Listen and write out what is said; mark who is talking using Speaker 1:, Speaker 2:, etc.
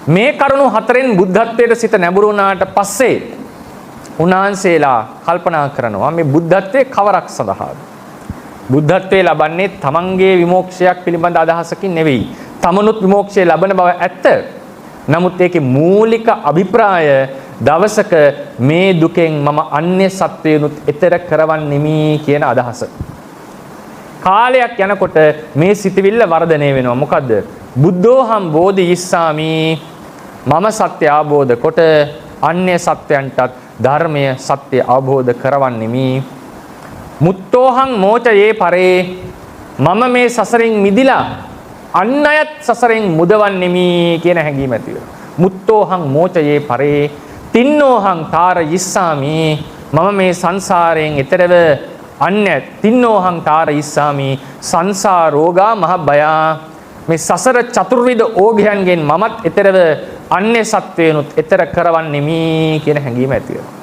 Speaker 1: මේ කරුණු හතරෙන් බුද්ධත්වයට සිත නැඹුරු වුණාට පස්සේ උන්වහන්සේලා කල්පනා කරනවා මේ බුද්ධත්වයේ කවරක් සඳහාද? බුද්ධත්වයේ ලබන්නේ තමන්ගේ විමෝක්ෂයක් පිළිබඳ අදහසකින් නෙවෙයි. තමනුත් විමෝක්ෂය ලබන බව ඇත්ත. නමුත් ඒකේ මූලික අභිප්‍රාය දවසක මේ දුකෙන් මම අන්‍ය සත්වයනුත් එතර කරවන්නෙමි කියන අදහස. කාලයක් යනකොට මේ සිතවිල්ල වර්ධනය වෙනවා. මොකද්ද? බුද්ධෝහම් බෝධියිස්සාමි. මම සත්‍ය අවබෝධ කොට අන්‍ය සත්වයන්ටත් ධර්මය සත්‍ය අවබෝධ කරවන්නෙමි. මුත්තෝහං මෝචයේ පරේ. මම මේ සසරින් මිදිලා අන් අයත් සසරෙන් මුදවන්නෙමි කියන හැඟීම ඇති වෙනවා. මුත්තෝහං මෝචයේ පරේ තින්නෝහං තාරයිස්සාමි. මම මේ සංසාරයෙන් එතරව අන්‍ය තින්නෝහං තාරයිස්සාමි. සංසාරෝගා මහ බයා. මේ සසර චතුර්විධ ඕඝයන්ගෙන් මමත් එතරව අන්‍ය සත්වයනුත් එතර කරවන්නෙමි කියන හැඟීම ඇති වෙනවා.